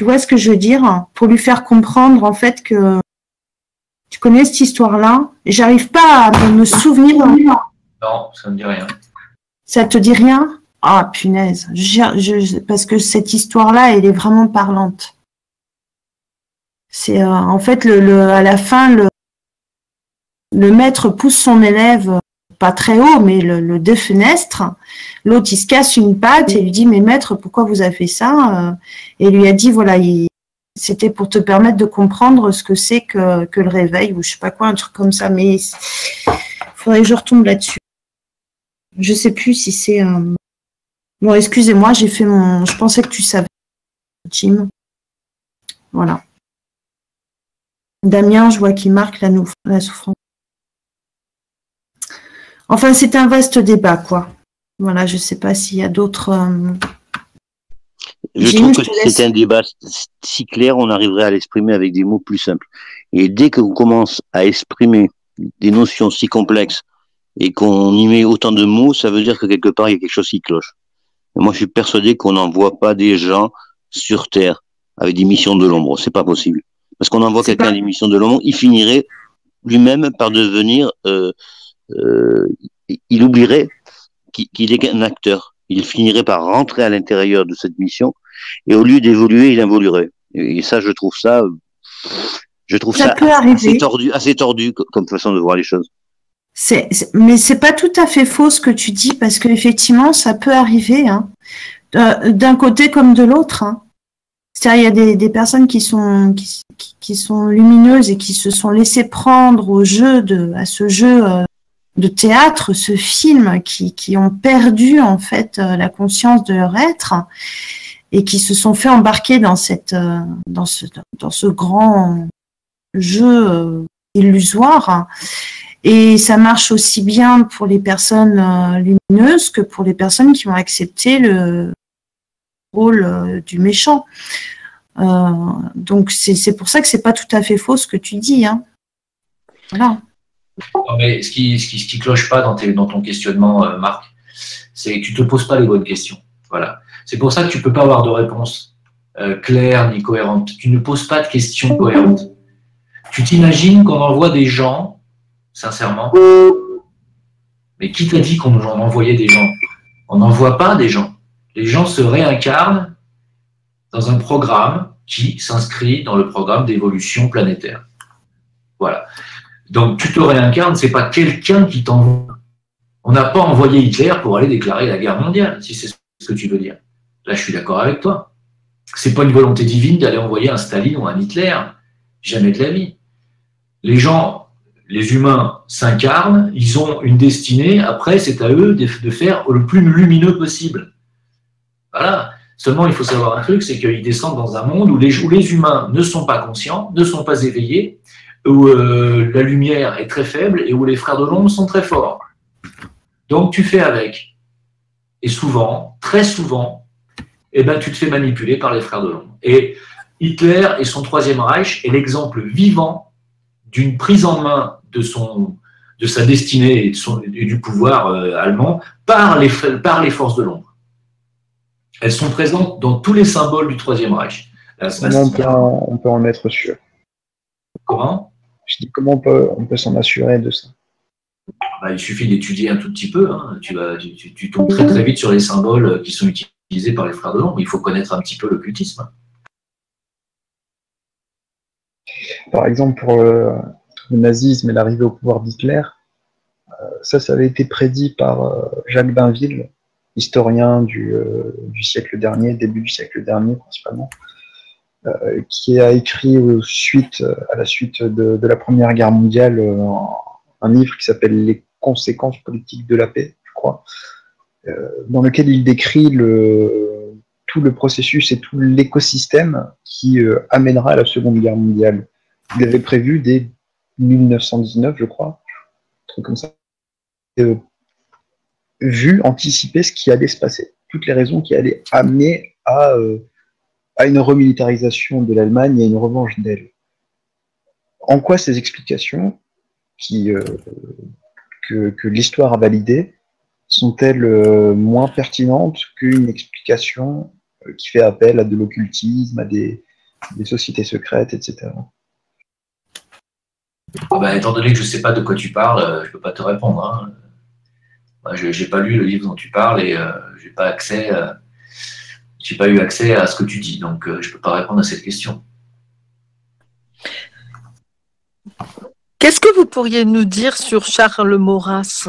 Tu vois ce que je veux dire? Pour lui faire comprendre, en fait, que tu connais cette histoire-là. J'arrive pas à me souvenir. Non, ça me dit rien. Ça te dit rien? Ah, punaise. Parce que cette histoire-là, elle est vraiment parlante. C'est en fait à la fin, le maître pousse son élève pas très haut, mais le défenestre. L'autre, il se casse une patte et lui dit, mais maître, pourquoi vous avez fait ça? Et lui a dit, voilà, c'était pour te permettre de comprendre ce que c'est que le réveil, ou je sais pas quoi, un truc comme ça, mais il faudrait que je retombe là-dessus. Je sais plus si c'est... Bon, excusez-moi, j'ai fait mon... Je pensais que tu savais, Jim. Voilà. Damien, je vois qu'il marque la souffrance. Enfin, c'est un vaste débat, quoi. Voilà, je sais pas s'il y a d'autres... Je trouve que si c'était un débat si clair, on arriverait à l'exprimer avec des mots plus simples. Et dès qu'on commence à exprimer des notions si complexes et qu'on y met autant de mots, ça veut dire que quelque part, il y a quelque chose qui cloche. Et moi, je suis persuadé qu'on n'envoie pas des gens sur Terre avec des missions de l'ombre. C'est pas possible. Parce qu'on envoie quelqu'un à des missions de l'ombre, il finirait lui-même par devenir... il oublierait qu'il est un acteur. Il finirait par rentrer à l'intérieur de cette mission et au lieu d'évoluer, il involuerait. Et ça, je trouve ça assez tordu comme façon de voir les choses. Mais c'est pas tout à fait faux ce que tu dis, parce qu'effectivement, ça peut arriver, hein, d'un côté comme de l'autre. Hein. C'est-à-dire, il y a des personnes qui sont lumineuses et qui se sont laissées prendre à ce jeu de théâtre, ce film, qui ont perdu en fait la conscience de leur être et qui se sont fait embarquer dans ce grand jeu illusoire. Hein. Et ça marche aussi bien pour les personnes lumineuses que pour les personnes qui ont accepté le rôle du méchant. Donc c'est pour ça que c'est pas tout à fait faux ce que tu dis. Hein. Voilà. Non, mais ce qui cloche pas dans ton questionnement, Marc, c'est que tu te poses pas les bonnes questions. Voilà. C'est pour ça que tu peux pas avoir de réponse claire ni cohérente. Tu ne poses pas de questions cohérentes. Tu t'imagines qu'on envoie des gens, sincèrement, mais qui t'a dit qu'on envoyait des gens? On n'envoie pas des gens. Les gens se réincarnent dans un programme qui s'inscrit dans le programme d'évolution planétaire. Voilà. Donc, tu te réincarnes, c'est pas quelqu'un qui t'envoie. On n'a pas envoyé Hitler pour aller déclarer la guerre mondiale, si c'est ce que tu veux dire. Là, je suis d'accord avec toi. C'est pas une volonté divine d'aller envoyer un Staline ou un Hitler. Jamais de la vie. Les gens, les humains s'incarnent, ils ont une destinée. Après, c'est à eux de faire le plus lumineux possible. Voilà. Seulement, il faut savoir un truc, c'est qu'ils descendent dans un monde où les humains ne sont pas conscients, ne sont pas éveillés, où la lumière est très faible et où les frères de l'ombre sont très forts. Donc, tu fais avec. Et souvent, très souvent, eh ben, tu te fais manipuler par les frères de l'ombre. Et Hitler et son Troisième Reich est l'exemple vivant d'une prise en main de sa destinée et du pouvoir allemand par les forces de l'ombre. Elles sont présentes dans tous les symboles du Troisième Reich. On peut en être sûr. Comment? Je dis comment on peut s'en assurer de ça. Il suffit d'étudier un tout petit peu. Hein. Tu tombes très très vite sur les symboles qui sont utilisés par les frères de l'ombre. Il faut connaître un petit peu l'occultisme. Par exemple, pour le nazisme et l'arrivée au pouvoir d'Hitler, ça avait été prédit par Jacques Bainville, historien du siècle dernier, début du siècle dernier principalement, qui a écrit à la suite de la Première Guerre mondiale un livre qui s'appelle Les conséquences politiques de la paix, je crois, dans lequel il décrit tout le processus et tout l'écosystème qui amènera à la Seconde Guerre mondiale. Il avait prévu dès 1919, je crois, un truc comme ça, anticiper ce qui allait se passer, toutes les raisons qui allaient amener à une remilitarisation de l'Allemagne et à une revanche d'elle. En quoi ces explications, que l'histoire a validées, sont-elles moins pertinentes qu'une explication qui fait appel à de l'occultisme, à des des sociétés secrètes, etc. Étant donné que je ne sais pas de quoi tu parles, je ne peux pas te répondre. Hein. Moi, je n'ai pas lu le livre dont tu parles et j'ai pas eu accès à ce que tu dis, donc je ne peux pas répondre à cette question. Qu'est-ce que vous pourriez nous dire sur Charles Maurras?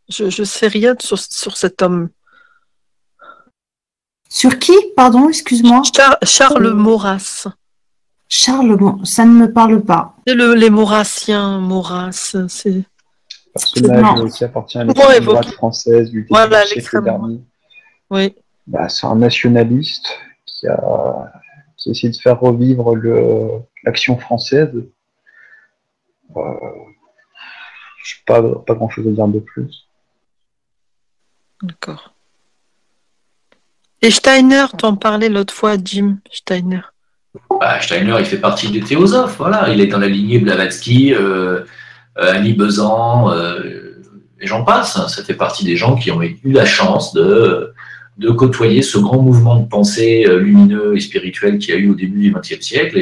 Je ne sais rien sur cet homme. Sur qui? Pardon, excuse-moi. Charles Maurras. Charles, ça ne me parle pas. C'est les Maurassiens, Maurras, c'est... Personnage qui appartient à l'extrême droite française du début du siècle dernier. Oui. C'est un nationaliste qui a essayé de faire revivre l'action française. Je n'ai pas grand-chose à dire de plus. D'accord. Et Steiner, t'en parlais l'autre fois, Jim Steiner. Steiner, il fait partie des théosophes, voilà. Il est dans la lignée Blavatsky, Annie Besant, et j'en passe. Ça fait partie des gens qui ont eu la chance de côtoyer ce grand mouvement de pensée lumineux et spirituel qu'il y a eu au début du XXe siècle,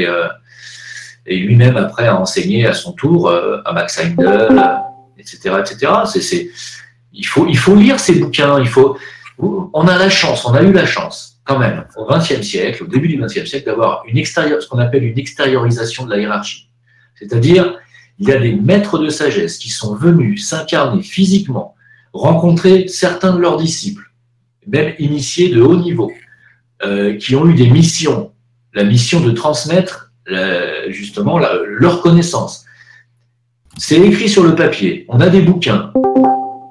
et lui-même après a enseigné à son tour à Max Heindel, etc., etc. Il faut lire ces bouquins. On a eu la chance quand même au XXe siècle, au début du XXe siècle, d'avoir ce qu'on appelle une extériorisation de la hiérarchie. C'est-à-dire, il y a des maîtres de sagesse qui sont venus s'incarner physiquement, rencontrer certains de leurs disciples, même initiés de haut niveau, qui ont eu des missions, la mission de transmettre justement leur connaissance. C'est écrit sur le papier, on a des bouquins,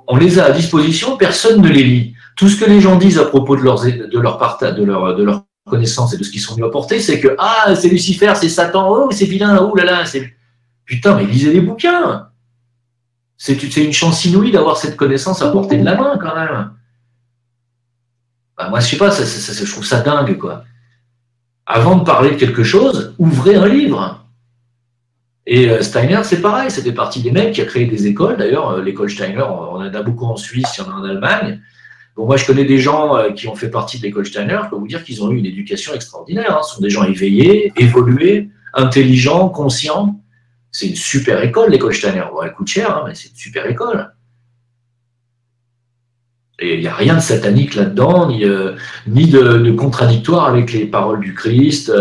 on les a à disposition, personne ne les lit. Tout ce que les gens disent à propos de leur connaissance et de ce qu'ils sont venus apporter, c'est que c'est Lucifer, c'est Satan, oh c'est vilain, oh là là, c'est... Putain, mais lisez les bouquins. C'est une chance inouïe d'avoir cette connaissance à portée de la main quand même. Moi je sais pas, je trouve ça dingue quoi. Avant de parler de quelque chose, ouvrez un livre. Et Steiner, c'est pareil, c'était partie des mecs qui a créé des écoles. D'ailleurs, l'école Steiner, on en a beaucoup en Suisse, il y en a en Allemagne. Bon, moi, je connais des gens qui ont fait partie de l'école Steiner. Je peux vous dire qu'ils ont eu une éducation extraordinaire. Ce sont des gens éveillés, évolués, intelligents, conscients. C'est une super école, l'école Steiner. Bon, elle coûte cher, mais c'est une super école. Et il n'y a rien de satanique là-dedans, ni de contradictoire avec les paroles du Christ.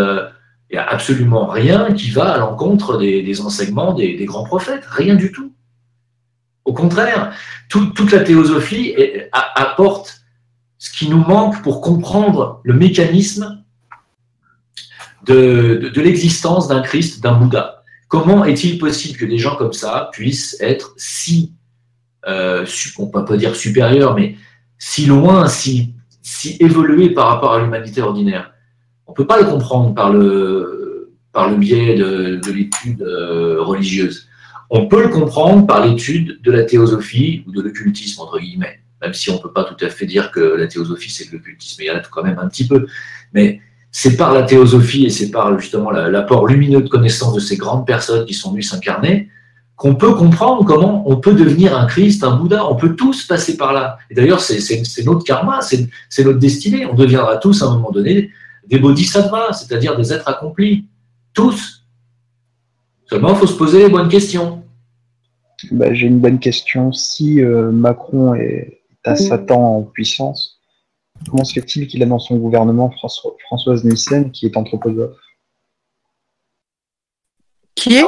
Il n'y a absolument rien qui va à l'encontre des enseignements des grands prophètes. Rien du tout. Au contraire, toute la théosophie apporte ce qui nous manque pour comprendre le mécanisme de l'existence d'un Christ, d'un Bouddha. Comment est-il possible que des gens comme ça puissent être si, on ne peut pas dire supérieurs, mais si loin, si évolués par rapport à l'humanité ordinaire? On ne peut pas le comprendre par le biais de l'étude religieuse. On peut le comprendre par l'étude de la théosophie ou de l'occultisme, entre guillemets, même si on ne peut pas tout à fait dire que la théosophie, c'est de l'occultisme, il y en a quand même un petit peu. Mais c'est par la théosophie et c'est par justement l'apport lumineux de connaissance de ces grandes personnes qui sont venues s'incarner qu'on peut comprendre comment on peut devenir un Christ, un Bouddha. On peut tous passer par là. Et d'ailleurs, c'est notre karma, c'est notre destinée. On deviendra tous, à un moment donné, des bodhisattvas, c'est-à-dire des êtres accomplis. Tous. Seulement, il faut se poser les bonnes questions. J'ai une bonne question. Si Macron est à Satan en puissance, comment se fait-il qu'il a dans son gouvernement Françoise Nyssen, qui est anthroposophe? Qui est?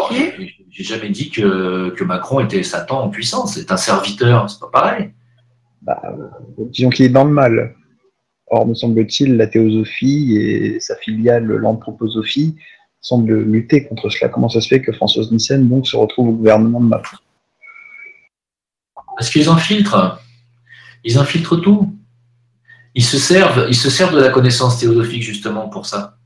J'ai jamais dit que Macron était Satan en puissance. C'est un serviteur, c'est pas pareil. Disons qu'il est dans le mal. Or, me semble-t-il, la théosophie et sa filiale, l'anthroposophie, semblent lutter contre cela. Comment ça se fait que Françoise Nyssen donc se retrouve au gouvernement de Macron? Parce qu'ils infiltrent. Ils infiltrent tout. Ils se servent de la connaissance théosophique justement pour ça.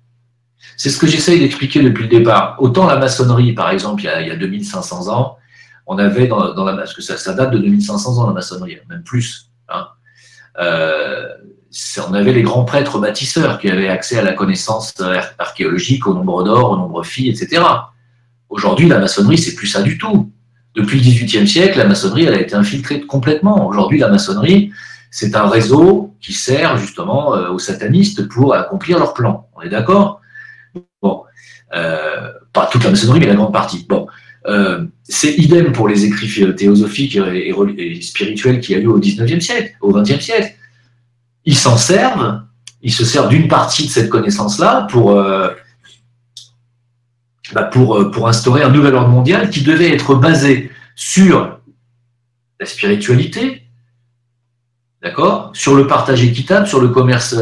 C'est ce que j'essaye d'expliquer depuis le départ. Autant la maçonnerie, par exemple, il y a 2500 ans, on avait parce que ça date de 2500 ans la maçonnerie, même plus. On avait les grands prêtres bâtisseurs qui avaient accès à la connaissance archéologique, au nombre d'or, au nombre phi, etc. Aujourd'hui, la maçonnerie, c'est plus ça du tout. Depuis le XVIIIe siècle, la maçonnerie, elle a été infiltrée complètement. Aujourd'hui, la maçonnerie, c'est un réseau qui sert justement aux satanistes pour accomplir leurs plans. On est d'accord? Bon, pas toute la maçonnerie, mais la grande partie. Bon, c'est idem pour les écrits théosophiques et spirituels qu'il y a eu au XIXe siècle, au XXe siècle. Ils s'en servent, ils se servent d'une partie de cette connaissance-là pour instaurer un nouvel ordre mondial qui devait être basé sur la spiritualité, d'accord, sur le partage équitable, sur le commerce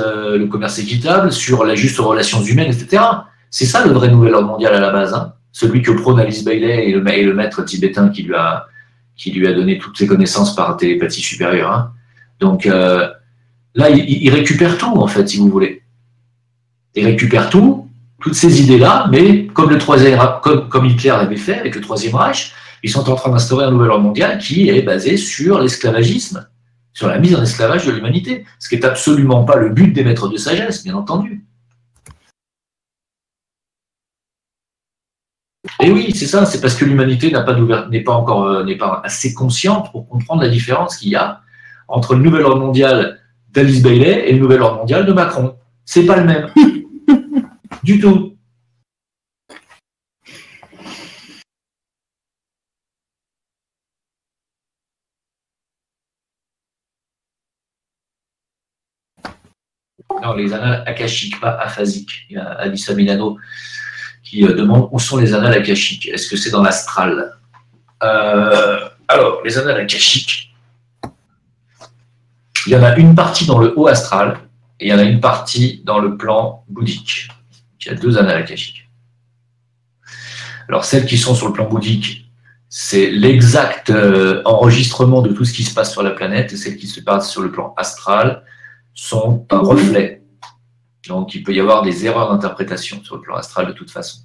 équitable, sur la juste relations humaines, etc. C'est ça le vrai nouvel ordre mondial à la base, hein. Celui que prône Alice Bailey et le maître tibétain qui lui a donné toutes ses connaissances par télépathie supérieure, hein. Donc là, il récupère tout, en fait, si vous voulez. Il récupère tout, toutes ces idées-là, mais comme Hitler l'avait fait avec le Troisième Reich, ils sont en train d'instaurer un nouvel ordre mondial qui est basé sur l'esclavagisme, sur la mise en esclavage de l'humanité, ce qui n'est absolument pas le but des maîtres de sagesse, bien entendu. Et oui, c'est ça, c'est parce que l'humanité n'est pas assez consciente pour comprendre la différence qu'il y a entre le nouvel ordre mondial d'Alice Bailey et le nouvel ordre mondial de Macron. C'est pas le même. Du tout. Non, les annales akashiques, pas aphasiques. Il y a Alissa Milano qui demande où sont les annales akashiques. Est-ce que c'est dans l'astral? Alors, les annales akashiques, il y en a une partie dans le haut astral et il y en a une partie dans le plan bouddhique. Il y a 2 annales akashiques. Alors, celles qui sont sur le plan bouddhique, c'est l'exact enregistrement de tout ce qui se passe sur la planète, et celles qui se passent sur le plan astral sont un reflet. Donc, il peut y avoir des erreurs d'interprétation sur le plan astral de toute façon.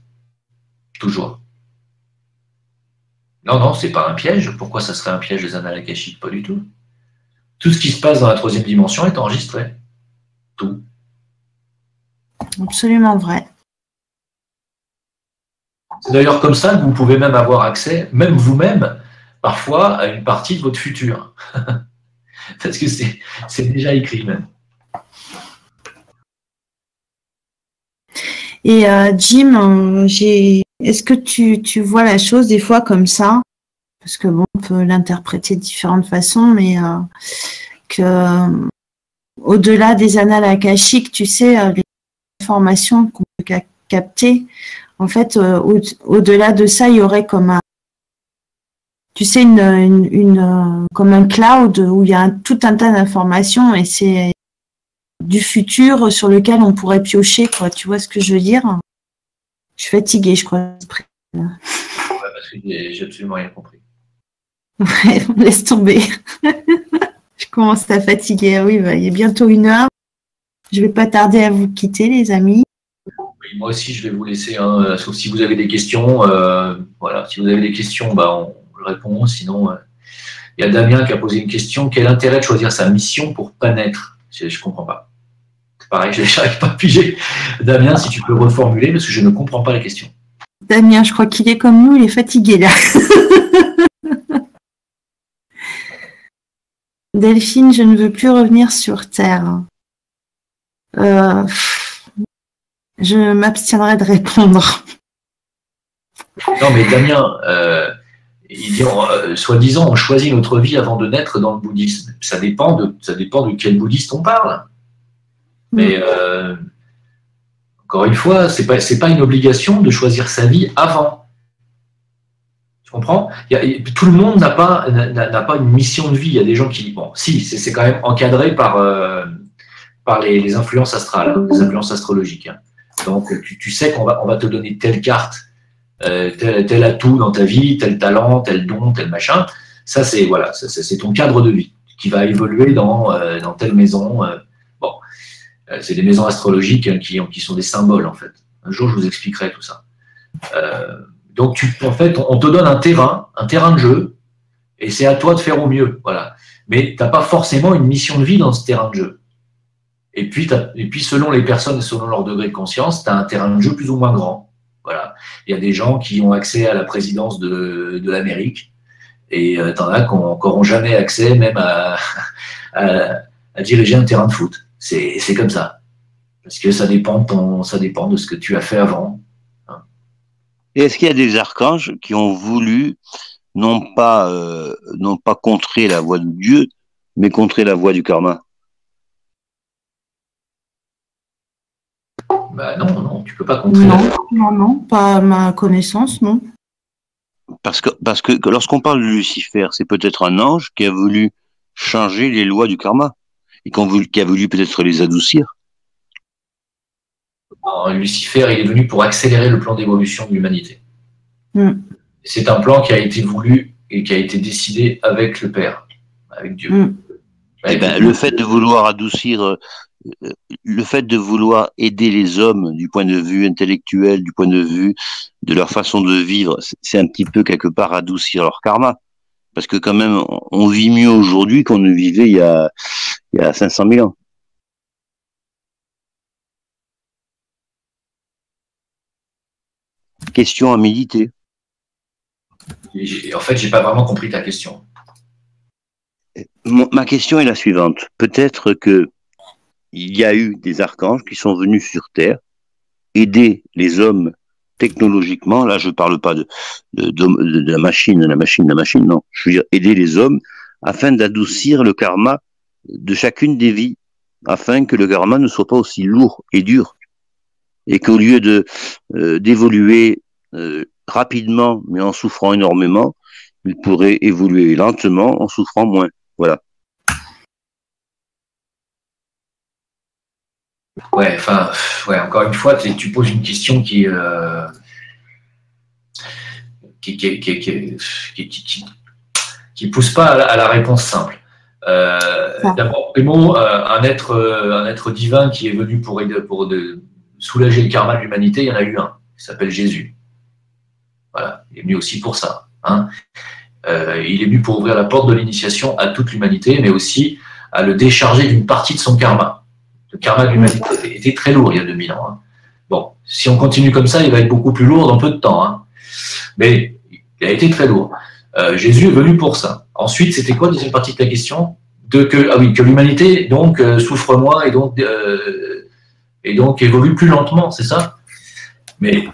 Toujours. Non, c'est pas un piège. Pourquoi ça serait un piège des annales akashiques? Pas du tout. Tout ce qui se passe dans la 3e dimension est enregistré. Tout. Absolument vrai. C'est d'ailleurs comme ça que vous pouvez même avoir accès, même vous-même, parfois, à une partie de votre futur. Parce que c'est déjà écrit même. Et Jim, est-ce que tu vois la chose des fois comme ça? Parce que bon, on peut l'interpréter de différentes façons, mais au-delà des annales akashiques, tu sais, les informations qu'on peut capter, en fait, au-delà de ça, il y aurait comme comme un cloud où il y a tout un tas d'informations et c'est du futur sur lequel on pourrait piocher, quoi. Tu vois ce que je veux dire? Je suis fatiguée, je crois. Ouais, parce que j'ai absolument rien compris. Ouais, laisse tomber. Je commence à fatiguer. Oui, il est bientôt 1h. Je vais pas tarder à vous quitter, les amis. Oui, moi aussi, je vais vous laisser, hein, sauf si vous avez des questions. Voilà, si vous avez des questions, on répond. Sinon, il y a Damien qui a posé une question. Quel intérêt de choisir sa mission pour pas naître? Je comprends pas. C'est pareil, je n'arrive pas à piger. Damien, si tu peux reformuler, parce que je ne comprends pas la question. Damien, je crois qu'il est comme nous, il est fatigué là. Delphine, je ne veux plus revenir sur Terre. Je m'abstiendrai de répondre. Non, mais Damien, il dit, soi-disant, on choisit notre vie avant de naître dans le bouddhisme. Ça dépend de quel bouddhiste on parle. Mais encore une fois, c'est pas une obligation de choisir sa vie avant. Tu comprends? Tout le monde n'a pas une mission de vie. Il y a des gens qui, bon, si, c'est quand même encadré par les influences astrales, les influences astrologiques. Hein. Donc, tu sais qu'on va te donner telle carte, tel atout dans ta vie, tel talent, tel don, tel machin. Ça, c'est ton cadre de vie qui va évoluer dans telle maison. C'est des maisons astrologiques, hein, qui sont des symboles, en fait. Un jour, je vous expliquerai tout ça. Donc, en fait, on te donne un terrain de jeu, et c'est à toi de faire au mieux. Voilà. Mais tu n'as pas forcément une mission de vie dans ce terrain de jeu. Et puis, selon les personnes et selon leur degré de conscience, tu as un terrain de jeu plus ou moins grand. Voilà. Il y a des gens qui ont accès à la présidence de l'Amérique, et tu en as qui n'auront jamais accès même à diriger un terrain de foot. C'est comme ça. Parce que ça dépend de ce que tu as fait avant. Et est-ce qu'il y a des archanges qui ont voulu non pas contrer la voie de Dieu, mais contrer la voie du karma? Bah non, tu peux pas contrer la voie. Non, pas à ma connaissance, non. Parce que lorsqu'on parle de Lucifer, c'est peut-être un ange qui a voulu changer les lois du karma et qui a voulu peut-être les adoucir. Alors, Lucifer, il est venu pour accélérer le plan d'évolution de l'humanité. C'est un plan qui a été voulu et qui a été décidé avec le Père, avec Dieu. Le fait de vouloir adoucir, le fait de vouloir aider les hommes du point de vue intellectuel, du point de vue de leur façon de vivre, c'est un petit peu quelque part adoucir leur karma. Parce que quand même, on vit mieux aujourd'hui qu'on ne vivait il y a 500 000 ans. Question à méditer. En fait, j'ai pas vraiment compris ta question. Ma question est la suivante. Peut-être que il y a eu des archanges qui sont venus sur Terre aider les hommes technologiquement. Là, je parle pas de la machine, non. Je veux dire aider les hommes afin d'adoucir le karma de chacune des vies, afin que le karma ne soit pas aussi lourd et dur, et qu'au lieu d'évoluer rapidement, mais en souffrant énormément, il pourrait évoluer lentement en souffrant moins. Voilà. Ouais, encore une fois, tu poses une question qui pousse pas à la réponse simple. D'abord, primo, un être divin qui est venu pour soulager le karma de l'humanité, il y en a eu un, il s'appelle Jésus. Voilà, il est venu aussi pour ça. Il est venu pour ouvrir la porte de l'initiation à toute l'humanité, mais aussi à le décharger d'une partie de son karma. Le karma de l'humanité était très lourd il y a 2000 ans. Bon, si on continue comme ça, il va être beaucoup plus lourd dans peu de temps. Mais il a été très lourd. Jésus est venu pour ça. Ensuite, c'était quoi la deuxième partie de ta question? Que l'humanité donc souffre moins et donc évolue plus lentement, c'est ça? Mais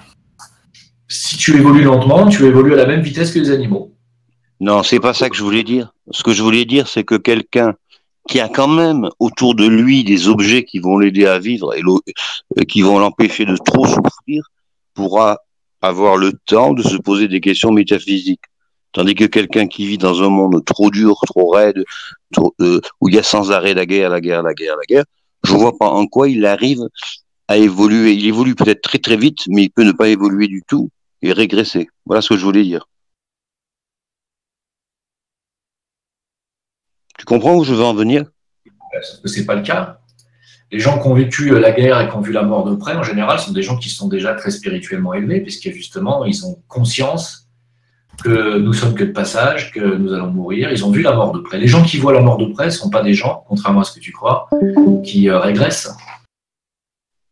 si tu évolues lentement, tu évolues à la même vitesse que les animaux. Non, c'est pas ça que je voulais dire. Ce que je voulais dire, c'est que quelqu'un qui a quand même autour de lui des objets qui vont l'aider à vivre et qui vont l'empêcher de trop souffrir, pourra avoir le temps de se poser des questions métaphysiques. Tandis que quelqu'un qui vit dans un monde trop dur, trop raide, où il y a sans arrêt la guerre, je vois pas en quoi il arrive à évoluer. Il évolue peut-être très très vite, mais il peut ne pas évoluer du tout et régresser. Voilà ce que je voulais dire. Tu comprends où je veux en venir? Sauf que c'est pas le cas. Les gens qui ont vécu la guerre et qui ont vu la mort de près, en général, sont des gens qui sont déjà très spirituellement élevés, puisque justement, ils ont conscience que nous sommes que de passage, que nous allons mourir. Ils ont vu la mort de près. Les gens qui voient la mort de près ne sont pas des gens, contrairement à ce que tu crois, qui régressent.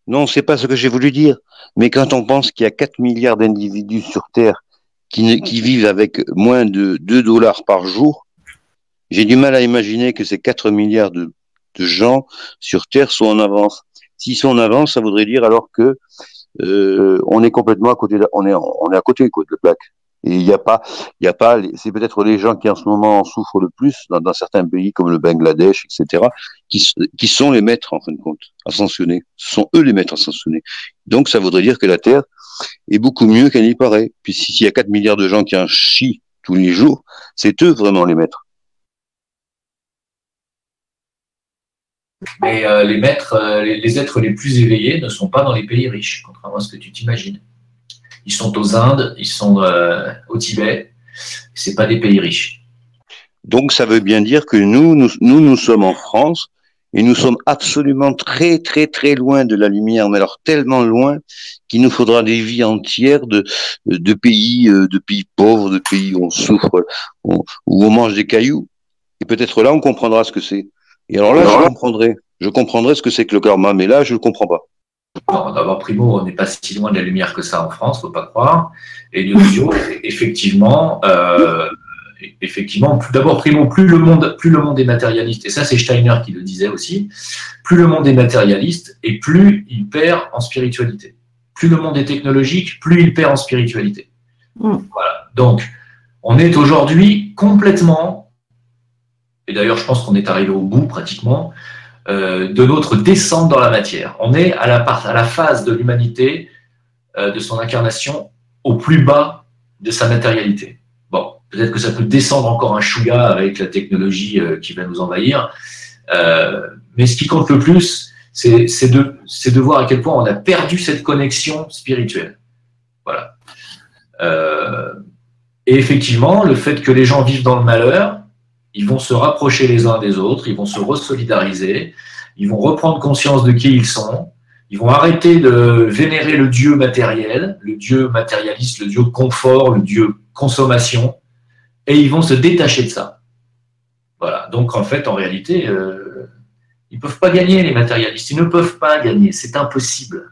Non, c'est pas ce que j'ai voulu dire. Mais quand on pense qu'il y a 4 milliards d'individus sur Terre qui vivent avec moins de 2 $ par jour, j'ai du mal à imaginer que ces 4 milliards de gens sur Terre soient en avance. S'ils sont en avance, ça voudrait dire alors que on est complètement à côté, on est à côté quoi, de la plaque. Et il y a pas, c'est peut-être les gens qui en ce moment en souffrent le plus dans certains pays comme le Bangladesh, etc., qui sont les maîtres en fin de compte ascensionnés. Ce sont eux les maîtres ascensionnés. Donc ça voudrait dire que la Terre est beaucoup mieux qu'elle n'y paraît. Puis s'il y a 4 milliards de gens qui en chient tous les jours, c'est eux vraiment les maîtres. Mais les maîtres, les êtres les plus éveillés ne sont pas dans les pays riches, contrairement à ce que tu t'imagines. Ils sont aux Indes, ils sont au Tibet. C'est pas des pays riches. Donc ça veut bien dire que nous sommes en France et nous sommes absolument très très très loin de la lumière, mais alors tellement loin qu'il nous faudra des vies entières de pays pauvres, de pays où on souffre, où on mange des cailloux. Et peut-être là on comprendra ce que c'est. Et alors là, je comprendrai ce que c'est que le karma, mais là, je ne le comprends pas. Non, d'abord, primo, on n'est pas si loin de la lumière que ça en France, faut pas croire. Et deuxièmement, effectivement, effectivement, d'abord, primo, plus le monde est matérialiste, et ça c'est Steiner qui le disait aussi, plus le monde est matérialiste et plus il perd en spiritualité. Plus le monde est technologique, plus il perd en spiritualité. Voilà. Donc, on est aujourd'hui complètement, et d'ailleurs je pense qu'on est arrivé au bout pratiquement, de notre descente dans la matière. On est à la phase de l'humanité, de son incarnation, au plus bas de sa matérialité. Bon, peut-être que ça peut descendre encore un chouïa avec la technologie qui va nous envahir, mais ce qui compte le plus, c'est de voir à quel point on a perdu cette connexion spirituelle. Voilà. Et effectivement, le fait que les gens vivent dans le malheur, ils vont se rapprocher les uns des autres, ils vont se resolidariser, ils vont reprendre conscience de qui ils sont, ils vont arrêter de vénérer le Dieu matériel, le Dieu matérialiste, le Dieu confort, le Dieu consommation, et ils vont se détacher de ça. Voilà. Donc, en fait, en réalité, ils ne peuvent pas gagner, les matérialistes. Ils ne peuvent pas gagner. C'est impossible.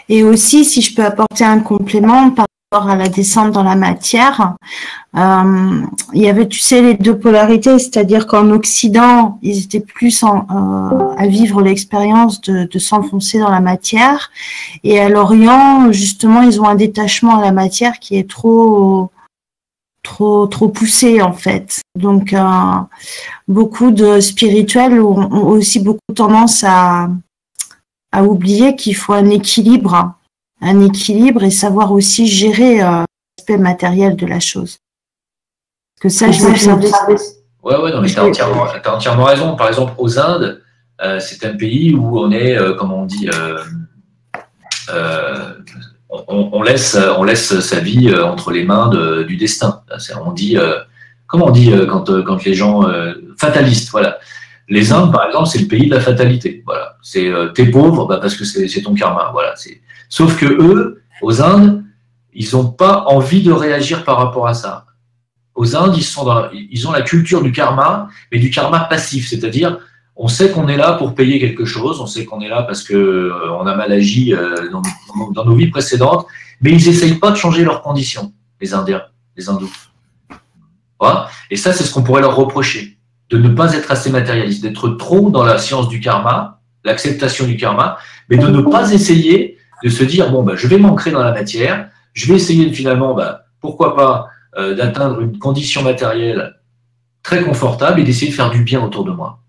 Et aussi, si je peux apporter un complément par rapport à la descente dans la matière, il y avait, tu sais, les deux polarités, c'est-à-dire qu'en Occident, ils étaient plus à vivre l'expérience de s'enfoncer dans la matière, et à l'Orient, justement, ils ont un détachement à la matière qui est trop poussé, en fait. Donc, beaucoup de spirituels ont aussi beaucoup tendance à oublier qu'il faut un équilibre et savoir aussi gérer l'aspect matériel de la chose. Que ça, je l'ai observé. Ouais, non, mais tu as entièrement raison. Par exemple, aux Indes, c'est un pays où on est, comment on dit, on laisse sa vie entre les mains du destin. On dit, comment on dit quand les gens fatalistes, voilà. Les Indes, par exemple, c'est le pays de la fatalité. Voilà, c'est t'es pauvre, parce que c'est ton karma. Voilà. Sauf que eux, aux Indes, ils n'ont pas envie de réagir par rapport à ça. Aux Indes, ils ont la culture du karma, mais du karma passif, c'est-à-dire on sait qu'on est là pour payer quelque chose, on sait qu'on est là parce que on a mal agi dans nos vies précédentes, mais ils n'essayent pas de changer leurs conditions, les Indiens, les Hindous. Voilà. Et ça, c'est ce qu'on pourrait leur reprocher, de ne pas être assez matérialiste, d'être trop dans la science du karma, l'acceptation du karma, mais de ne pas essayer de se dire, bon, je vais m'ancrer dans la matière, je vais essayer de finalement, pourquoi pas, d'atteindre une condition matérielle très confortable et d'essayer de faire du bien autour de moi.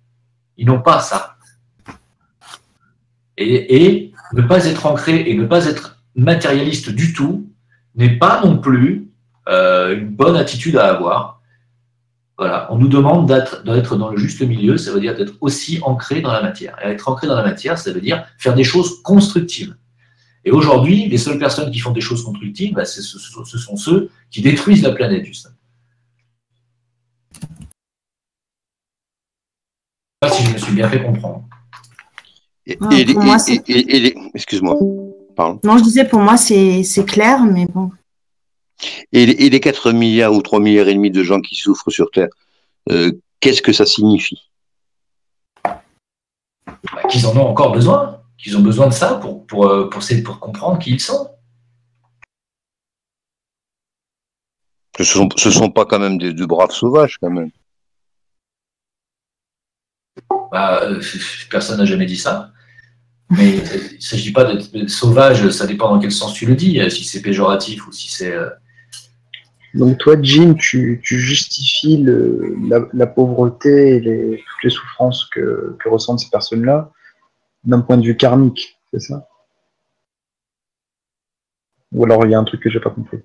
Ils n'ont pas ça. Et ne pas être ancré et ne pas être matérialiste du tout n'est pas non plus une bonne attitude à avoir. Voilà. On nous demande d'être dans le juste milieu, ça veut dire d'être aussi ancré dans la matière. Et être ancré dans la matière, ça veut dire faire des choses constructives. Et aujourd'hui, les seules personnes qui font des choses constructives, ce sont ceux qui détruisent la planète, justement. Je ne sais pas si je me suis bien fait comprendre. Excuse-moi. Pardon. Non, je disais, pour moi, c'est clair, mais bon. Et les 4 milliards ou 3 milliards et demi de gens qui souffrent sur Terre, qu'est-ce que ça signifie? Qu'ils en ont encore besoin. Qu'ils ont besoin de ça pour comprendre qui ils sont. Ce sont pas quand même de braves sauvages, quand même. Personne n'a jamais dit ça. Mais il ne s'agit pas d'être sauvage, ça dépend dans quel sens tu le dis, si c'est péjoratif ou si c'est... Donc toi, Jim, tu justifies la pauvreté et toutes les souffrances que ressentent ces personnes-là d'un point de vue karmique, c'est ça? Ou alors il y a un truc que j'ai pas compris.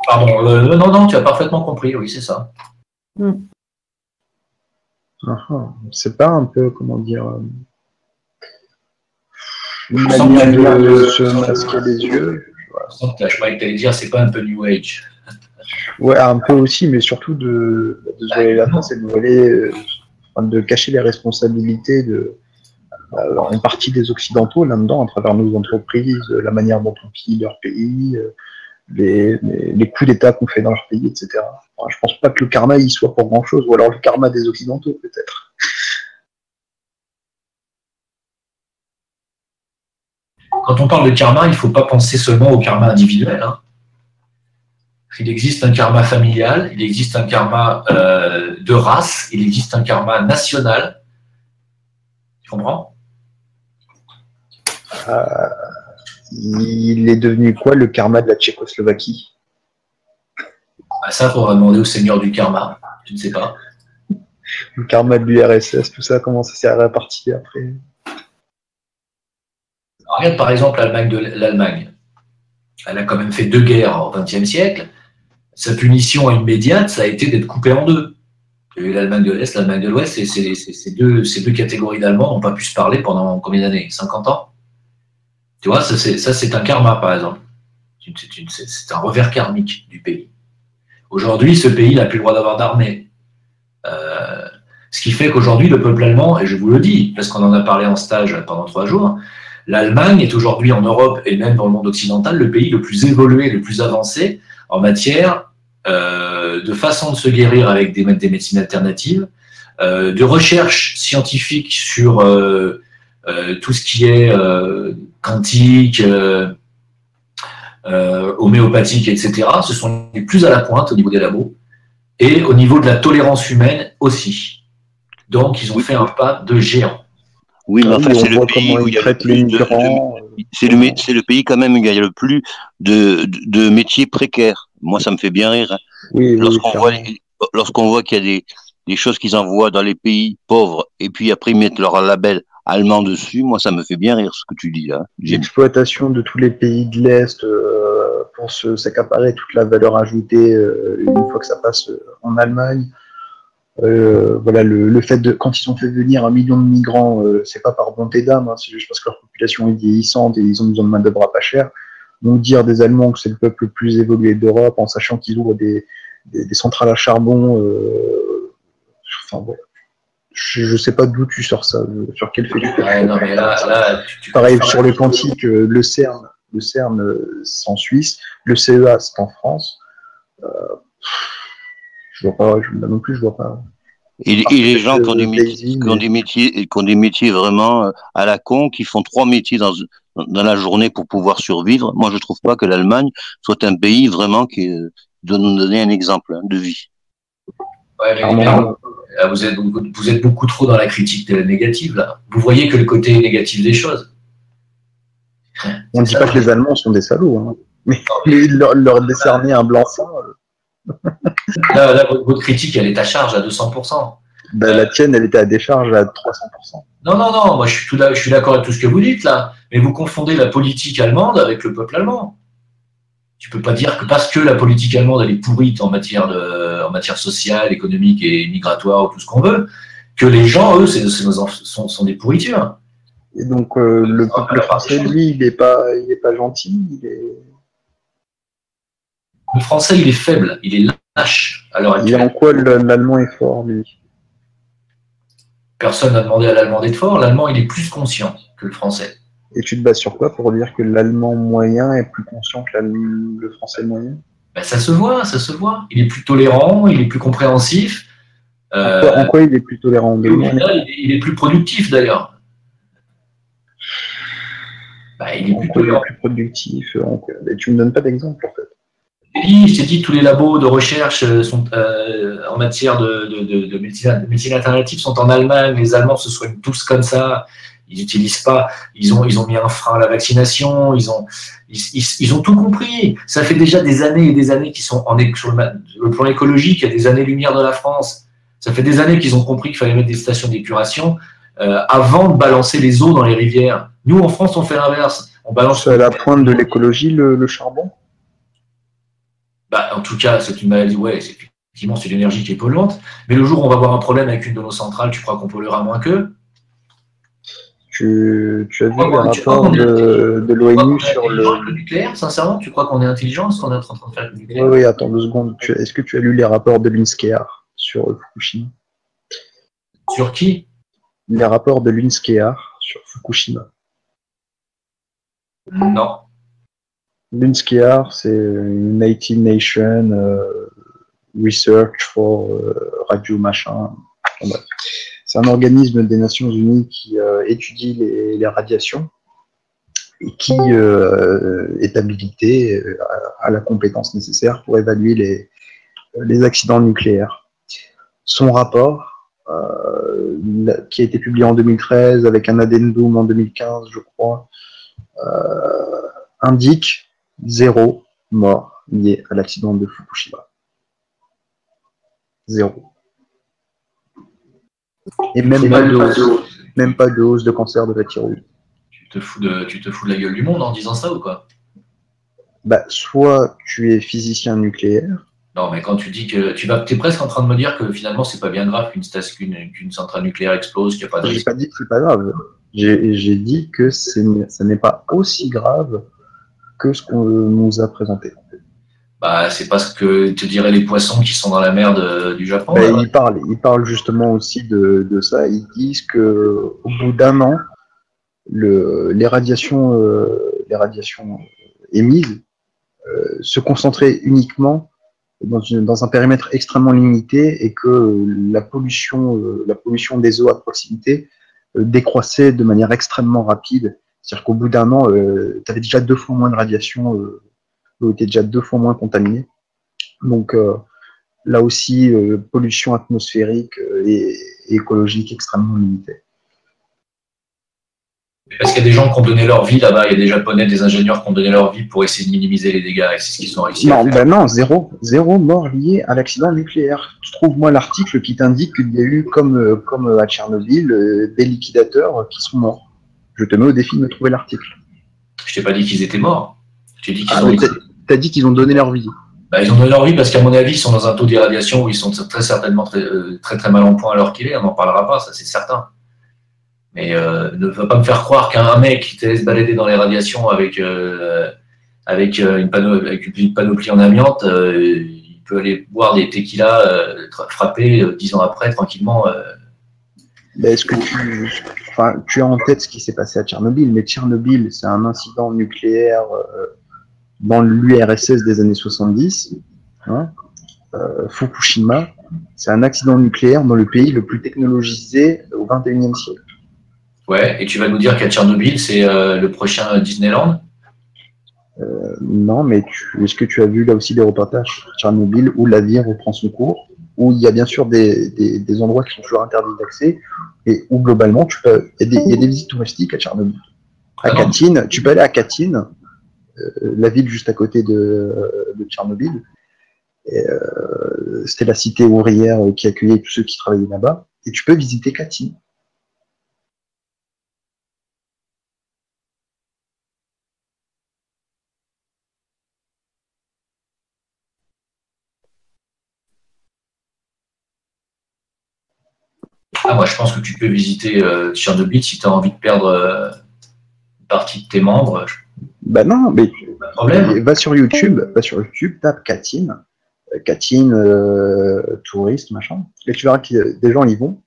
Pardon, non, tu as parfaitement compris, oui, c'est ça. C'est pas un peu, comment dire, une Je sens manière de se masquer les yeux. Je croyais que tu allais dire, c'est pas un peu New Age. Ouais, un peu aussi, mais surtout de se voiler la face et de cacher les responsabilités en partie des Occidentaux là-dedans, à travers nos entreprises, la manière dont on pille leur pays, les coups d'État qu'on fait dans leur pays, etc. Enfin, je pense pas que le karma y soit pour grand-chose, ou alors le karma des Occidentaux, peut-être. Quand on parle de karma, il ne faut pas penser seulement au karma individuel. Hein. Il existe un karma familial, il existe un karma de race, il existe un karma national. Tu comprends? Il est devenu quoi le karma de la Tchécoslovaquie? Ça, il faudra demander au seigneur du karma. Je ne sais pas. Le karma de l'URSS, tout ça, comment ça s'est réparti après? Regarde par exemple l'Allemagne. Elle a quand même fait 2 guerres au XXe siècle. Sa punition immédiate, ça a été d'être coupée en 2. Il y a eu l'Allemagne de l'Est, l'Allemagne de l'Ouest, et ces deux catégories d'Allemands n'ont pas pu se parler pendant combien d'années? 50 ans? Tu vois, ça c'est un karma, par exemple. C'est un revers karmique du pays. Aujourd'hui, ce pays n'a plus le droit d'avoir d'armée. Ce qui fait qu'aujourd'hui, le peuple allemand, et je vous le dis, parce qu'on en a parlé en stage pendant 3 jours, l'Allemagne est aujourd'hui en Europe et même dans le monde occidental le pays le plus évolué, le plus avancé en matière de façon de se guérir avec des médecines alternatives, de recherche scientifique sur tout ce qui est quantique, homéopathique, etc. Ce sont les plus à la pointe au niveau des labos et au niveau de la tolérance humaine aussi. Donc, ils ont fait un pas de géant. Oui, mais enfin, c'est le pays où il y a le plus c'est le pays quand même où il y a le plus de métiers précaires. Moi, ça me fait bien rire. Hein. Oui, Lorsqu'on voit qu'il y a des choses qu'ils envoient dans les pays pauvres et puis après ils mettent leur label allemand dessus, moi, ça me fait bien rire ce que tu dis là. L'exploitation de tous les pays de l'Est pour s'accaparer toute la valeur ajoutée une fois que ça passe en Allemagne. Voilà, le fait de quand ils ont fait venir 1 million de migrants, c'est pas par bonté d'âme, hein, c'est juste parce que leur population est vieillissante et ils ont besoin de main d'œuvre pas chère. Donc dire des Allemands que c'est le peuple le plus évolué d'Europe en sachant qu'ils ouvrent des centrales à charbon, enfin voilà. Je sais pas d'où tu sors ça, sur quel fait tu fais. Ouais, non, mais là, pareil sur le quantique, le CERN c'est en Suisse, le CEA c'est en France. Je vois pas, là non plus, je vois pas. Et les gens qui ont des métiers vraiment à la con, qui font 3 métiers dans la journée pour pouvoir survivre, moi je trouve pas que l'Allemagne soit un pays vraiment qui doit nous donner un exemple de vie. Ouais, mais vous êtes beaucoup trop dans la critique négative là. Vous voyez que le côté négatif des choses. On ne dit pas que les Allemands sont des salauds, hein. Mais leur décerner un blanc-seing. Là, votre critique, elle est à charge à 200%. Ben, la tienne, elle était à décharge à 300%. Non, moi je suis d'accord avec tout ce que vous dites là, mais vous confondez la politique allemande avec le peuple allemand. Tu peux pas dire que parce que la politique allemande elle est pourrite en matière sociale, économique et migratoire ou tout ce qu'on veut, que les gens, eux, sont des pourritures. Et donc le peuple français, lui, il est pas gentil. Le français, il est faible, il est lâche à l'heure actuelle. Et en quoi l'allemand est fort, lui? Personne n'a demandé à l'allemand d'être fort. L'allemand, il est plus conscient que le français. Et tu te bases sur quoi pour dire que l'allemand moyen est plus conscient que le français moyen? Ben, ça se voit. Il est plus tolérant, il est plus compréhensif. En quoi il est plus tolérant? Il est plus productif d'ailleurs. Ben, il est plus productif. Et tu me donnes pas d'exemple en fait. Je t'ai dit, tous les labos de recherche sont, en matière de médecine alternative sont en Allemagne. Les Allemands se soignent tous comme ça. Ils n'utilisent pas. Ils ont mis un frein à la vaccination. Ils ont tout compris. Ça fait déjà des années et des années qu'ils sont sur le plan écologique. Il y a des années-lumière de la France. Ça fait des années qu'ils ont compris qu'il fallait mettre des stations d'épuration avant de balancer les eaux dans les rivières. Nous, en France, on fait l'inverse. On balance. C'est à la pointe de l'écologie, le charbon? Bah, en tout cas, c'est une maladie, ouais, effectivement, c'est l'énergie qui est polluante. Mais le jour où on va avoir un problème avec une de nos centrales, tu crois qu'on polluera moins qu'eux? Tu as vu le rapport de l'ONU sur le nucléaire, sincèrement? Tu crois qu'on est intelligent, ce qu'on est en train de faire avec le nucléaire? Oui, attends 2 secondes. Est-ce que tu as lu les rapports de l'INSCEAR sur Fukushima? Sur qui? Les rapports de l'INSCEAR sur Fukushima. Non. L'UNSCEAR, c'est United Nations Research for Radio Machin. C'est un organisme des Nations Unies qui étudie les radiations. et qui est habilité à la compétence nécessaire pour évaluer les accidents nucléaires. Son rapport, qui a été publié en 2013 avec un addendum en 2015, je crois, indique 0 mort lié à l'accident de Fukushima. 0. Et même pas de hausse de cancer de la thyroïde. Tu te fous de la gueule du monde en disant ça ou quoi? Bah, soit tu es physicien nucléaire. Non, mais quand tu dis que tu es presque en train de me dire que finalement c'est pas bien grave qu'une centrale nucléaire explose, qu'il n'y a pas de J'ai risque. pas dit que c'est pas grave. J'ai dit que ça n'est pas aussi grave que ce qu'on nous a présenté. Bah, c'est pas ce que te diraient les poissons qui sont dans la mer du Japon. Bah, ils parlent justement aussi de ça. Ils disent que au bout d'un an, les radiations émises se concentraient uniquement dans un périmètre extrêmement limité et que la pollution des eaux à proximité décroissait de manière extrêmement rapide. C'est-à-dire qu'au bout d'un an, tu avais déjà 2 fois moins de radiation, l'eau était déjà 2 fois moins contaminée. Donc là aussi, pollution atmosphérique et écologique extrêmement limitée. Parce qu'il y a des gens qui ont donné leur vie là-bas, il y a des Japonais, des ingénieurs qui ont donné leur vie pour essayer de minimiser les dégâts, et c'est ce qu'ils ont réussi à faire. Ben non, zéro mort lié à l'accident nucléaire. Trouve-moi l'article qui t'indique qu'il y a eu, comme à Tchernobyl, des liquidateurs qui sont morts. Je te mets au défi de me trouver l'article. Je t'ai pas dit qu'ils étaient morts. Je t'ai dit qu'ils t'as dit qu'ils ont donné leur vie. Bah, ils ont donné leur vie parce qu'à mon avis, ils sont dans un taux d'irradiation où ils sont très certainement très mal en point à l'heure qu'il est. On n'en parlera pas, ça c'est certain. Mais ne va pas me faire croire qu'un mec qui te laisse balader dans les radiations avec une panoplie en amiante, il peut aller boire des tequilas frappés 10 ans après tranquillement. Est-ce que tu as en tête ce qui s'est passé à Tchernobyl? Mais Tchernobyl, c'est un incident nucléaire dans l'URSS des années 70. Hein. Fukushima, c'est un accident nucléaire dans le pays le plus technologisé au XXIe siècle. Ouais, et tu vas nous dire qu'à Tchernobyl, c'est le prochain Disneyland? Non, mais est-ce que tu as vu là aussi des reportages sur Tchernobyl où la vie reprend son cours, où il y a bien sûr des endroits qui sont toujours interdits d'accès, et où globalement, il y a des visites touristiques à Tchernobyl. À Katyn, tu peux aller à Katyn, la ville juste à côté de Tchernobyl. C'était la cité ouvrière qui accueillait tous ceux qui travaillaient là-bas, et tu peux visiter Katyn. Ah, moi, je pense que tu peux visiter Tchernobyl si tu as envie de perdre une partie de tes membres. Bah non, mais pas de problème. Va sur YouTube, tape Katyn, touriste, machin, et tu verras que des gens y vont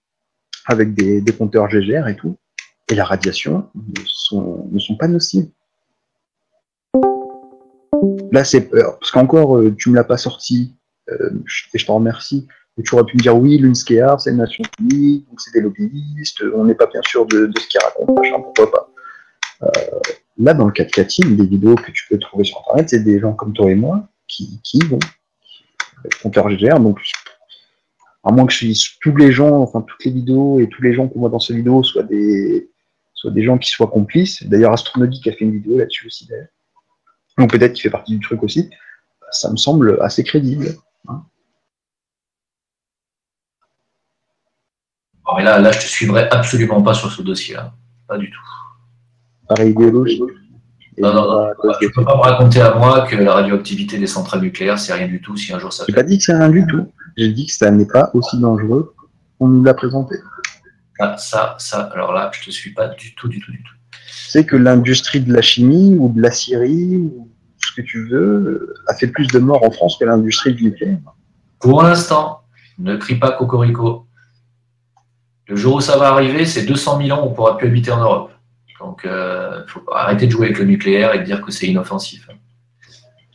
avec des compteurs GGR et tout, et la radiation ne sont pas nocives. Là, c'est parce qu'encore, tu me l'as pas sorti, et je t'en remercie. Et tu aurais pu me dire oui, l'UNSCEAR, c'est une nation unie, donc c'est des lobbyistes, on n'est pas bien sûr de ce qu'ils racontent, machin, pourquoi pas. Là, dans le cas de Katyn, les vidéos que tu peux trouver sur Internet, c'est des gens comme toi et moi qui vont avec compteur GGR. Donc, à moins que tous les gens, enfin toutes les vidéos et tous les gens qu'on voit dans ces vidéos soient des gens qui soient complices. D'ailleurs, Astronogeek a fait une vidéo là-dessus aussi, d'ailleurs. Donc peut-être qu'il fait partie du truc aussi. Ça me semble assez crédible. Hein. Bon, mais là, je te suivrai absolument pas sur ce dossier-là. Pas du tout. Par idéologie. Non. Tu ne peux pas me raconter à moi que la radioactivité des centrales nucléaires, c'est rien du tout si un jour ça fait. J'ai pas dit que c'est rien du tout. J'ai dit que ça n'est pas aussi dangereux qu'on nous l'a présenté. Ah, ça, alors là, je te suis pas du tout. Tu sais que l'industrie de la chimie ou de l'acierie ou ce que tu veux a fait plus de morts en France que l'industrie du nucléaire. Pour l'instant, ne crie pas cocorico. Le jour où ça va arriver, c'est 200 000 ans où on ne pourra plus habiter en Europe. Donc, il faut arrêter de jouer avec le nucléaire et de dire que c'est inoffensif.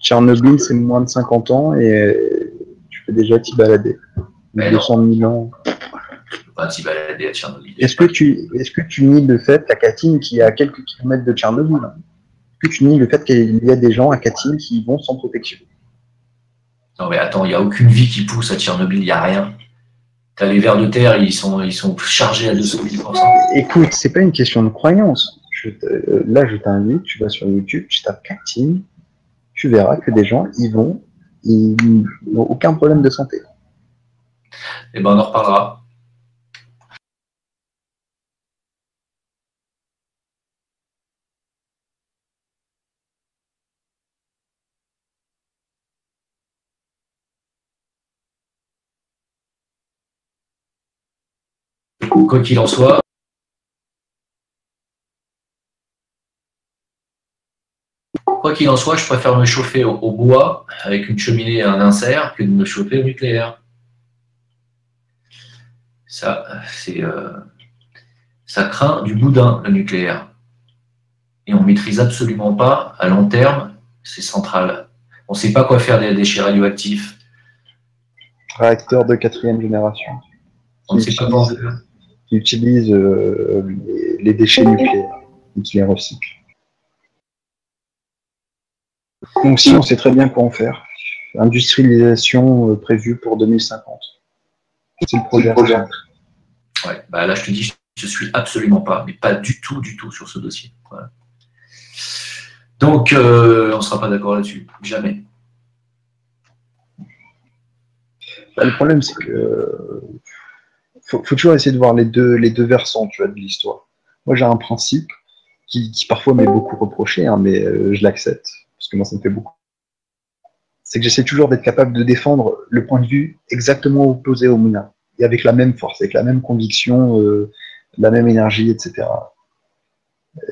Tchernobyl, c'est moins de 50 ans et tu peux déjà t'y balader. Mais 200 000 ans. Tu ne peux pas t'y balader à Tchernobyl. Est-ce que tu nies le fait, la Katyn, qui est à quelques kilomètres de Tchernobyl? que tu nies le fait qu'il y a des gens à Katyn qui vont sans protection? Non mais attends, il n'y a aucune vie qui pousse à Tchernobyl, il n'y a rien. T'as les vers de terre, ils sont chargés à 200 000%. Écoute, c'est pas une question de croyance. Là, je t'invite, tu vas sur YouTube, tu tapes Katyn, tu verras que des gens y vont, ils n'ont aucun problème de santé. Eh ben, on en reparlera. Quoi qu'il en soit, je préfère me chauffer au bois avec une cheminée et un insert que de me chauffer au nucléaire. Ça, ça craint du boudin, le nucléaire. Et on ne maîtrise absolument pas, à long terme, ces centrales. On ne sait pas quoi faire des déchets radioactifs. Réacteurs de 4e génération. On ne sait pas quoi faire. Qui utilisent les déchets nucléaires et qui les recyclent. Donc si, on sait très bien quoi en faire. Industrialisation prévue pour 2050. C'est le projet. Ouais, bah là, je te dis, je ne suis absolument pas, mais pas du tout sur ce dossier. Voilà. Donc, on ne sera pas d'accord là-dessus. Jamais. Bah, le problème, c'est que faut toujours essayer de voir les deux versants, tu vois, de l'histoire. Moi, j'ai un principe qui parfois m'est beaucoup reproché, hein, mais je l'accepte, parce que moi, ça me fait beaucoup. C'est que j'essaie toujours d'être capable de défendre le point de vue exactement opposé au mien, et avec la même force, avec la même conviction, la même énergie, etc.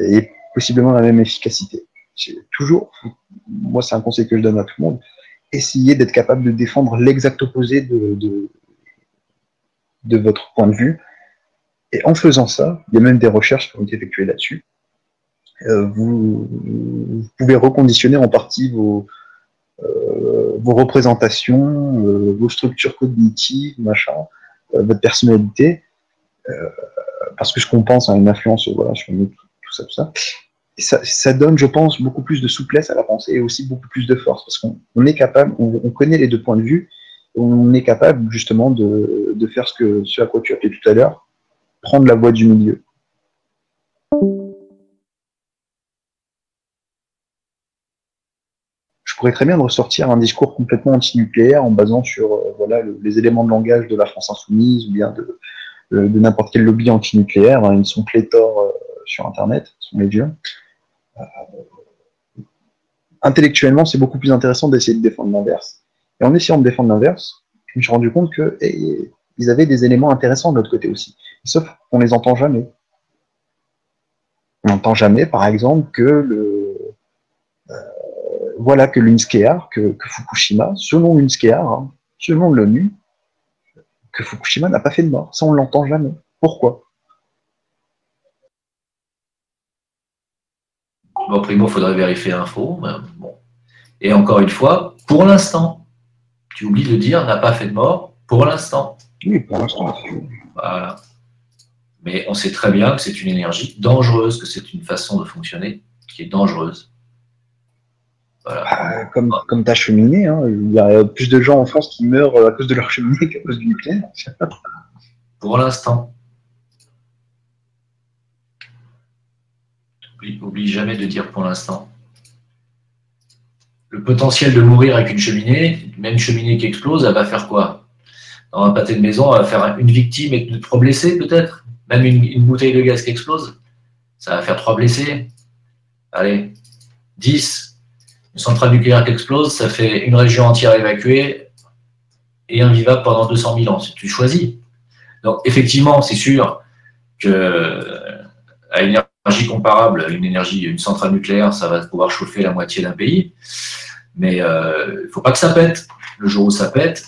Et possiblement la même efficacité. Toujours, moi, c'est un conseil que je donne à tout le monde, essayer d'être capable de défendre l'exact opposé de votre point de vue. Et en faisant ça, il y a même des recherches qui ont été effectuées là-dessus. Vous pouvez reconditionner en partie vos représentations, vos structures cognitives, machin, votre personnalité, parce que ce qu'on pense a une influence voilà, sur nous, tout ça, tout ça. Et ça donne, je pense, beaucoup plus de souplesse à la pensée et aussi beaucoup plus de force, parce qu'on est capable, on connaît les deux points de vue, et on est capable justement de faire ce à quoi tu appelais tout à l'heure, prendre la voie du milieu. Je pourrais très bien ressortir un discours complètement anti-nucléaire en basant sur voilà, les éléments de langage de la France insoumise ou bien de n'importe quel lobby anti-nucléaire. Hein, ils sont pléthores sur Internet, ils sont légion. Intellectuellement, c'est beaucoup plus intéressant d'essayer de défendre l'inverse. Et en essayant de défendre l'inverse, je me suis rendu compte qu'ils avaient des éléments intéressants de l'autre côté aussi. Sauf qu'on les entend jamais. On n'entend jamais, par exemple, que le Nucléaire, que Fukushima, selon le Nucléaire, hein, selon l'ONU, que Fukushima n'a pas fait de mort. Ça, on ne l'entend jamais. Pourquoi? Bon, primo, il faudrait vérifier l'info. Bon. Et encore une fois, pour l'instant, tu oublies de dire n'a pas fait de mort pour l'instant. Oui, pour l'instant. Voilà. Mais on sait très bien que c'est une énergie dangereuse, que c'est une façon de fonctionner qui est dangereuse. Voilà. Comme ta cheminée, hein, il y a plus de gens en France qui meurent à cause de leur cheminée qu'à cause du nucléaire. Pour l'instant. Oublie jamais de dire pour l'instant. Le potentiel de mourir avec une cheminée, même une cheminée qui explose, elle va faire quoi? Dans un pâté de maison, elle va faire une victime et 3 blessés peut-être? Même une bouteille de gaz qui explose, ça va faire 3 blessés. Allez, 10. Une centrale nucléaire qui explose, ça fait une région entière évacuée et invivable pendant 200 000 ans. Si tu choisis. Donc effectivement, c'est sûr que à une énergie comparable, une centrale nucléaire, ça va pouvoir chauffer la moitié d'un pays. Mais il ne faut pas que ça pète. Le jour où ça pète,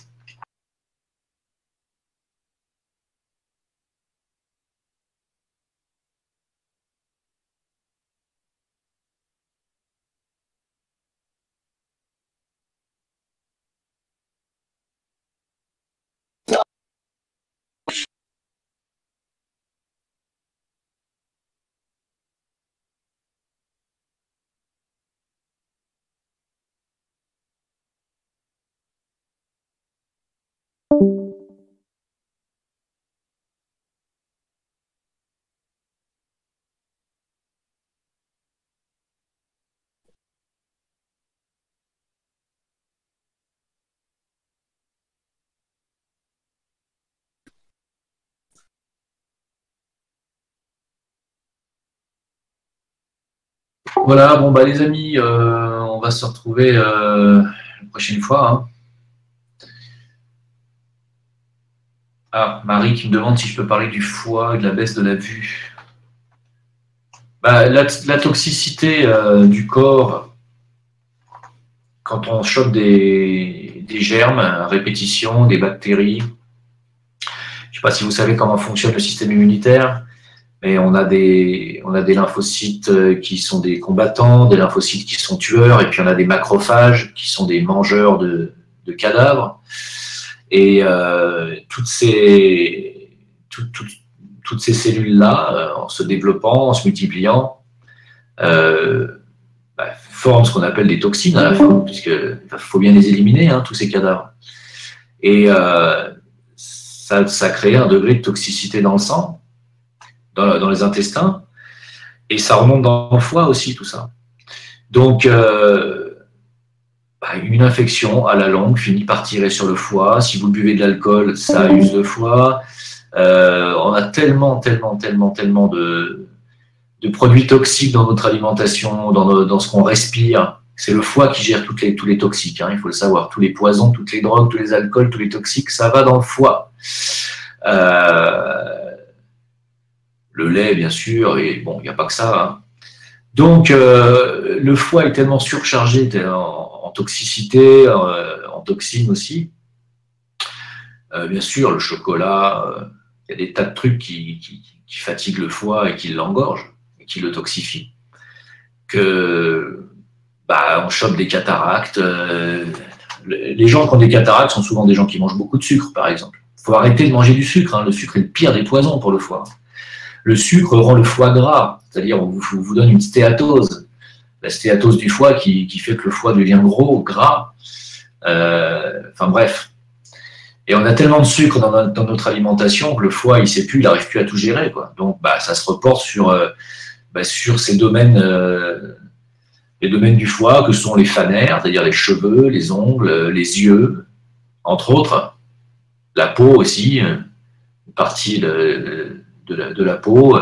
Voilà, bon, bah, les amis, on va se retrouver la prochaine fois. Hein. Ah, Marie qui me demande si je peux parler du foie et de la baisse de la vue. Bah, la toxicité du corps, quand on chope des germes à répétition, des bactéries, je ne sais pas si vous savez comment fonctionne le système immunitaire, mais on a des lymphocytes qui sont des combattants, des lymphocytes qui sont tueurs, et puis on a des macrophages qui sont des mangeurs de cadavres. Et toutes ces cellules-là, en se développant, en se multipliant, forment ce qu'on appelle des toxines à la fin, puisqu'il faut bien les éliminer, hein, tous ces cadavres. Et ça crée un degré de toxicité dans le sang, dans les intestins, et ça remonte dans le foie aussi, tout ça. Donc, une infection à la longue finit par tirer sur le foie. Si vous buvez de l'alcool, ça use le foie. On a tellement de produits toxiques dans notre alimentation, dans ce qu'on respire. C'est le foie qui gère tous les toxiques, hein, il faut le savoir. Tous les poisons, toutes les drogues, tous les alcools, tous les toxiques, ça va dans le foie. Le lait, bien sûr, et bon, il n'y a pas que ça. Hein. Donc, le foie est tellement surchargé en toxicité, en toxines aussi. Bien sûr, le chocolat, il y a des tas de trucs qui fatiguent le foie et qui l'engorgent, et qui le toxifient. On chope des cataractes. Les gens qui ont des cataractes sont souvent des gens qui mangent beaucoup de sucre, par exemple. Il faut arrêter de manger du sucre. Hein. Le sucre est le pire des poisons pour le foie. Le sucre rend le foie gras, c'est-à-dire on vous donne une stéatose. La stéatose du foie qui fait que le foie devient gros, gras. Enfin bref. Et on a tellement de sucre dans notre alimentation que le foie, il ne sait plus, il n'arrive plus à tout gérer, quoi. Donc ça se reporte sur ces domaines, les domaines du foie, que sont les phanères, c'est-à-dire les cheveux, les ongles, les yeux, entre autres. La peau aussi, une partie de la peau,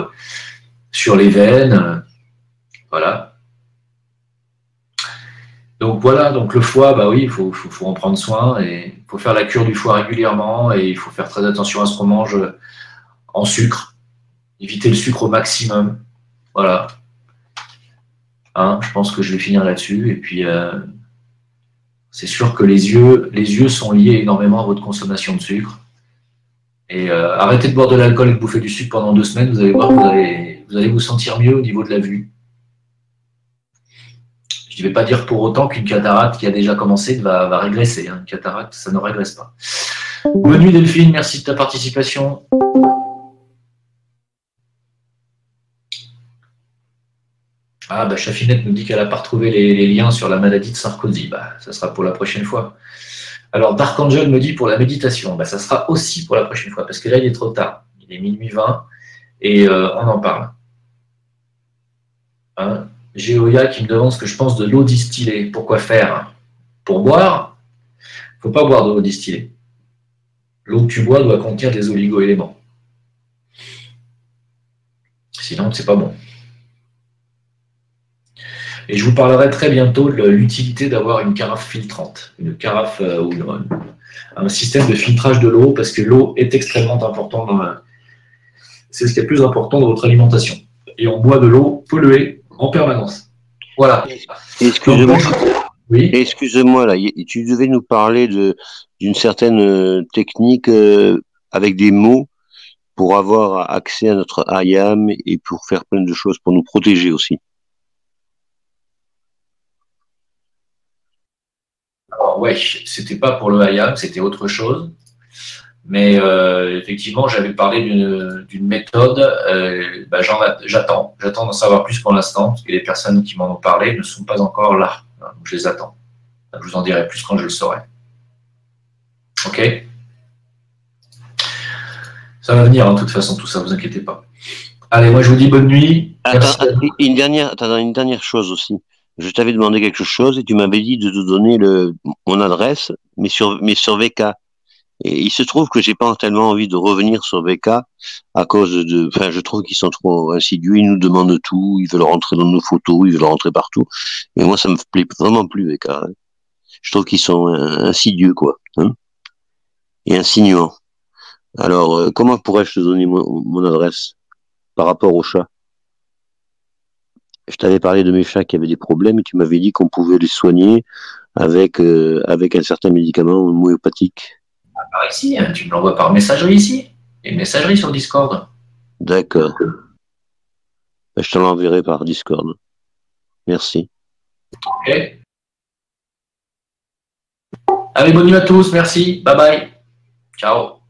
sur les veines, voilà. Donc voilà, donc le foie, bah oui, il faut en prendre soin, et il faut faire la cure du foie régulièrement, et il faut faire très attention à ce qu'on mange en sucre, éviter le sucre au maximum, voilà. Hein, je pense que je vais finir là-dessus, et puis c'est sûr que les yeux sont liés énormément à votre consommation de sucre. Et arrêtez de boire de l'alcool et de bouffer du sucre pendant 2 semaines, vous allez voir que vous allez vous sentir mieux au niveau de la vue. Je ne vais pas dire pour autant qu'une cataracte qui a déjà commencé va régresser. Hein. Une cataracte, ça ne régresse pas. Bonne nuit Delphine, merci de ta participation. Ah, Chafinette nous dit qu'elle n'a pas retrouvé les liens sur la maladie de Sarkozy. Ça sera pour la prochaine fois. Alors, Dark Angel me dit pour la méditation. Ça sera aussi pour la prochaine fois, parce que là, il est trop tard. Il est minuit 20 et on en parle. Hein, Géoya qui me demande ce que je pense de l'eau distillée. Pourquoi faire? Pour boire, il ne faut pas boire de l'eau distillée. L'eau que tu bois doit contenir des oligo-éléments. Sinon, c'est pas bon. Et je vous parlerai très bientôt de l'utilité d'avoir une carafe filtrante, une carafe ou un système de filtrage de l'eau, parce que l'eau est extrêmement importante c'est ce qui est le plus important dans votre alimentation. Et on boit de l'eau polluée en permanence. Voilà. Excusez-moi. Oui. Excusez-moi, là, tu devais nous parler d'une certaine technique avec des mots pour avoir accès à notre IAM et pour faire plein de choses, pour nous protéger aussi. Alors, ouais, c'était pas pour le IAM, c'était autre chose. Mais effectivement, j'avais parlé d'une méthode. J'attends d'en savoir plus pour l'instant, parce que les personnes qui m'en ont parlé ne sont pas encore là. Donc je les attends. Je vous en dirai plus quand je le saurai. Ok? Ça va venir, de toute façon, tout ça, vous inquiétez pas. Allez, moi je vous dis bonne nuit. Une dernière chose aussi. Je t'avais demandé quelque chose et tu m'avais dit de te donner mon adresse, mais sur VK. Et il se trouve que j'ai pas tellement envie de revenir sur VK à cause de, enfin, je trouve qu'ils sont trop insidieux, ils nous demandent tout, ils veulent rentrer dans nos photos, ils veulent rentrer partout. Et moi, ça me plaît vraiment plus, VK. Hein. Je trouve qu'ils sont insidieux, quoi, hein, et insinuants. Alors, comment pourrais-je te donner mon adresse par rapport aux chats? Je t'avais parlé de mes chats qui avaient des problèmes et tu m'avais dit qu'on pouvait les soigner avec un certain médicament homéopathique. Par ici, hein, tu me l'envoies par messagerie ici. Il y a une messagerie sur Discord. D'accord. Je te l'enverrai par Discord. Merci. Ok. Allez, bonne nuit à tous. Merci. Bye bye. Ciao.